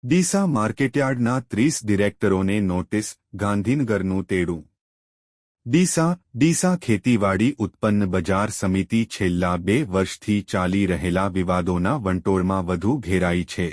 Deesa માર્કેટયાર્ડના 30 ડિરેક્ટરોને notice, ગાંધીનગરનું તેડું. Deesa ખેતીવાડી ઉત્પન્ન બજાર સમિતિ છેલ્લા 2 વર્ષથી ચાલી રહેલા વિવાદોના વંટોળમાં વધુ ઘેરાઈ છે.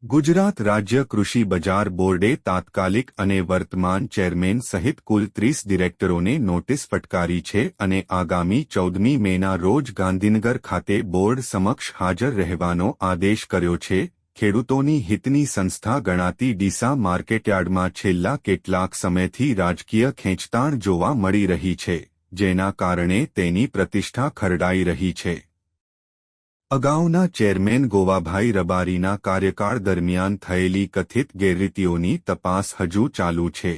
ગુજરાત રાજ્ય કૃષિ બજાર બોર્ડે તાત્કાલિક અને વર્તમાન ચેરમેન સહિત કુલ 30 ડિરેક્ટરોને નોટિસ ફટકારી છે અને આગામી 14મી મેના રોજ ગાંધીનગર ખાતે બોર્ડ સમક્ષ હાજર રહેવાનો આદેશ કર્યો છે. ખેડૂતોની હિતની સંસ્થા ગણાતી ડીસા માર્કેટયાર્ડમાં છેલ્લા કેટલાક સમયથી રાજકીય ખેંચતાણ જોવા મળી રહી છે, જેના કારણે તેની પ્રતિષ્ઠા ખરડાઈ રહી છે. અગાઉના ચેરમેન ગોવાભાઈ રબારીના કાર્યકાળ દરમિયાન થયેલી કથિત ગેરરીતિઓની તપાસ હજુ ચાલુ છે.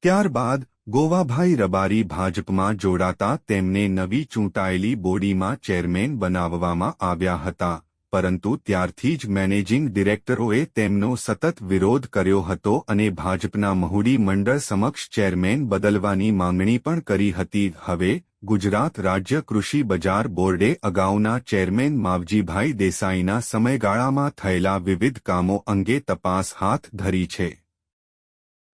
ત્યારબાદ ગોવાભાઈ રબારી ભાજપમાં જોડાતા તેમને નવી ચૂંટાયેલી બોડીમાં ચેરમેન બનાવવામાં આવ્યા હતા, પરંતુ ત્યારથી જ મેનેજિંગ ડિરેક્ટરોએ તેમનો સતત વિરોધ કર્યો હતો અને ભાજપના મહુડી મંડળ સમક્ષ ચેરમેન બદલવાની માંગણી પણ કરી હતી. હવે ગુજરાત રાજ્ય કૃષિ બજાર બોર્ડે અગાઉના ચેરમેન માવજીભાઈ દેસાઈના સમયગાળામાં થયેલા વિવિધ કામો અંગે તપાસ હાથ ધરી છે.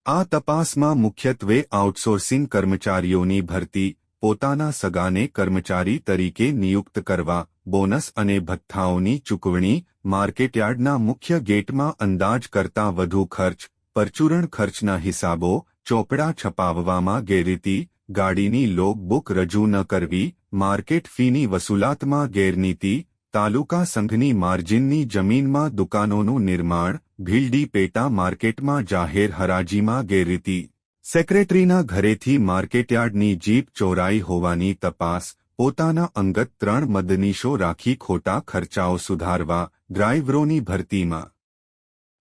આ તપાસમાં મુખ્યત્વે આઉટસોર્સિંગ કર્મચારીઓની ભરતી, પોતાના સગાને કર્મચારી તરીકે નિયુક્ત કરવા, બોનસ અને ભથ્થાઓની ચૂકવણી, માર્કેટયાર્ડના મુખ્ય ગેટમાં અંદાજ કરતાં વધુ ખર્ચ, પરચુરણ ખર્ચના હિસાબો, ચોપડા છપાવવામાં ગેરરીતિ, ગાડીની લોગ બુક રજૂ ન કરવી, માર્કેટ ફીની વસૂલાતમાં ગેરનીતિ, તાલુકા સંઘની માર્જિનની જમીનમાં દુકાનોનું નિર્માણ, ભીલડી પેટા માર્કેટમાં જાહેર હરાજીમાં ગેરરીતિ, સેક્રેટરીના ઘરેથી માર્કેટયાર્ડની જીપ ચોરાઈ હોવાની તપાસ, પોતાના અંગત 3 મદનીશો રાખી ખોટા ખર્ચાઓ સુધારવા, ડ્રાઇવરોની ભરતીમાં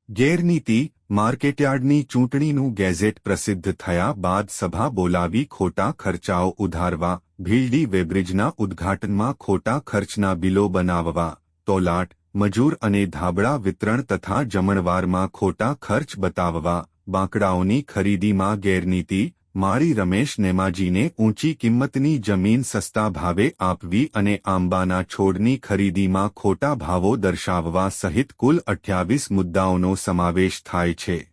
ગેરનીતિ, માર્કેટયાર્ડની ચૂંટણીનું ગેઝેટ પ્રસિદ્ધ થયા બાદ સભા બોલાવી ખોટા ખર્ચાઓ ઉધારવા, ભીલડી વેબ્રિજના ઉદ્ઘાટનમાં ખોટા ખર્ચના બિલો બનાવવા, તોલાટ, મજૂર અને ધાબળા વિતરણ તથા જમણવારમાં ખોટા ખર્ચ બતાવવા, બાંકડાઓની ખરીદીમાં ગેરનીતિ, માળી રમેશ નેમાજીને ઊંચી કિંમતની જમીન સસ્તા ભાવે આપવી અને આંબાના છોડની ખરીદીમાં ખોટા ભાવો દર્શાવવા સહિત કુલ 28 મુદ્દાઓનો સમાવેશ થાય છે.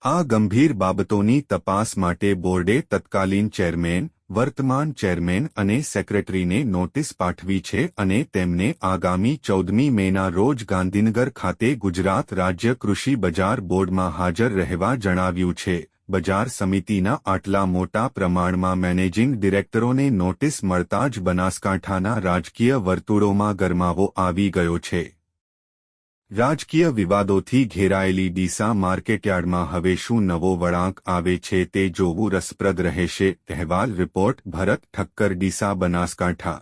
આ ગંભીર બાબતોની તપાસ માટે બોર્ડે તત્કાલીન ચેરમેન, વર્તમાન ચેરમેન અને સેક્રેટરીને નોટિસ પાઠવી છે અને તેમને આગામી 14મી મેના રોજ ગાંધીનગર ખાતે ગુજરાત રાજ્ય કૃષિ બજાર બોર્ડમાં હાજર રહેવા જણાવ્યું છે. બજાર સમિતિના આટલા મોટા પ્રમાણમાં મેનેજિંગ ડિરેક્ટરોને નોટિસ મળતા જ બનાસકાંઠાના રાજકીય વર્તુળોમાં ગરમાવો આવી ગયો છે. રાજકીય વિવાદોથી ઘેરાયેલી ડીસા માર્કેટયાર્ડમાં હવે શું નવો વળાંક આવે છે તે જોવું રસપ્રદ રહેશે. અહેવાલ રિપોર્ટ ભરત ઠક્કર, ડીસા, બનાસકાંઠા.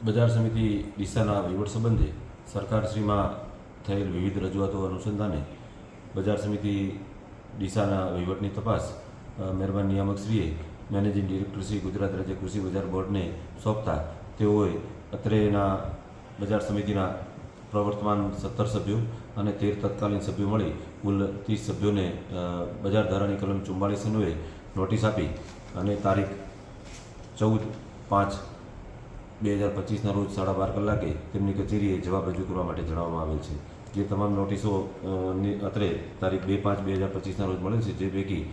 બજાર સમિતિ ડીસાના વહીવટ સંબંધે સરકારશ્રીમાં થયેલ વિવિધ રજૂઆતો અનુસંધાને બજાર સમિતિ ડીસાના વહીવટની તપાસ મહેરબાન નિયામકશ્રીએ મેનેજિંગ ડિરેક્ટર શ્રી ગુજરાત રાજ્ય કૃષિ બજાર બોર્ડને સોંપતા તેઓએ અત્રેના બજાર સમિતિના પ્રવર્તમાન 17 સભ્યો અને 13 તત્કાલીન સભ્યો મળી કુલ 30 સભ્યોને બજાર ધારાની કલમ 44 અન્વયે નોટિસ આપી અને તારીખ 14/5/2025ના રોજ 12:30 કલાકે તેમની કચેરીએ જવાબ રજૂ કરવા માટે જણાવવામાં આવેલ છે. જે તમામ નોટિસો અત્રે તારીખ 2/5/2025ના રોજ મળેલ છે, જે પૈકી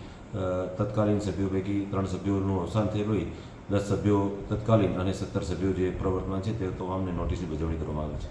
તત્કાલીન સભ્યો પૈકી 3 સભ્યોનું અવસાન થયેલું હોય 10 સભ્યો તત્કાલીન અને 17 સભ્યો જે પ્રવર્તમાન છે તે તમામને નોટિસની બજવણી કરવામાં આવે છે.